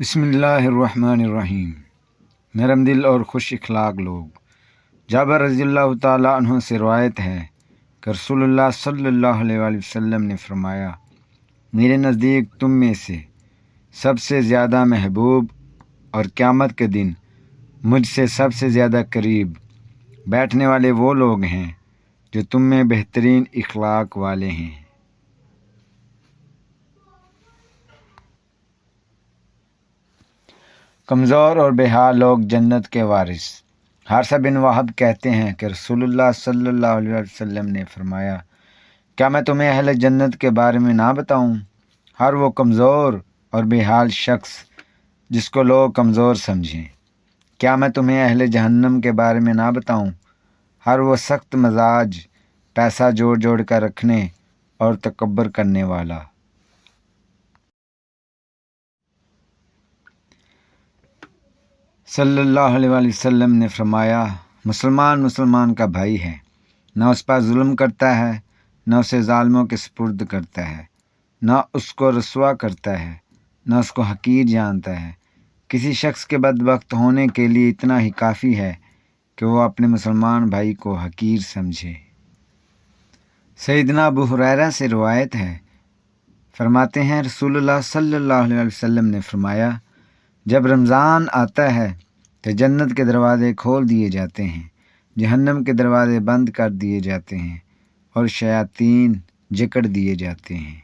بسم اللہ الرحمن الرحیم۔ نرم دل اور خوش اخلاق لوگ۔ جابر رضی اللہ تعالیٰ عنہ سے روایت ہے کہ رسول اللہ صلی اللہ علیہ وآلہ وسلم نے فرمایا، میرے نزدیک تم میں سے سب سے زیادہ محبوب اور قیامت کے دن مجھ سے سب سے زیادہ قریب بیٹھنے والے وہ لوگ ہیں جو تم میں بہترین اخلاق والے ہیں۔ کمزور اور بے حال لوگ جنت کے وارث۔ حارثہ بن وہب کہتے ہیں کہ رسول اللہ صلی اللہ علیہ وسلم نے فرمایا، کیا میں تمہیں اہل جنت کے بارے میں نہ بتاؤں؟ ہر وہ کمزور اور بے حال شخص جس کو لوگ کمزور سمجھیں۔ کیا میں تمہیں اہل جہنم کے بارے میں نہ بتاؤں؟ ہر وہ سخت مزاج، پیسہ جوڑ جوڑ کر رکھنے اور تکبر کرنے والا۔ صلی اللہ علیہ وآلہ وسلم نے فرمایا، مسلمان کا بھائی ہے، نہ اس پر ظلم کرتا ہے، نہ اسے ظالموں کے سپرد کرتا ہے، نہ اس کو رسوا کرتا ہے، نہ اس کو حقیر جانتا ہے۔ کسی شخص کے بدبخت ہونے کے لیے اتنا ہی کافی ہے کہ وہ اپنے مسلمان بھائی کو حقیر سمجھے۔ سیدنا ابو ہریرہ سے روایت ہے، فرماتے ہیں رسول اللہ صلی اللہ علیہ وسلم نے فرمایا، جب رمضان آتا ہے تو جنت کے دروازے کھول دیے جاتے ہیں، جہنم کے دروازے بند کر دیے جاتے ہیں اور شیاطین جکڑ دیے جاتے ہیں۔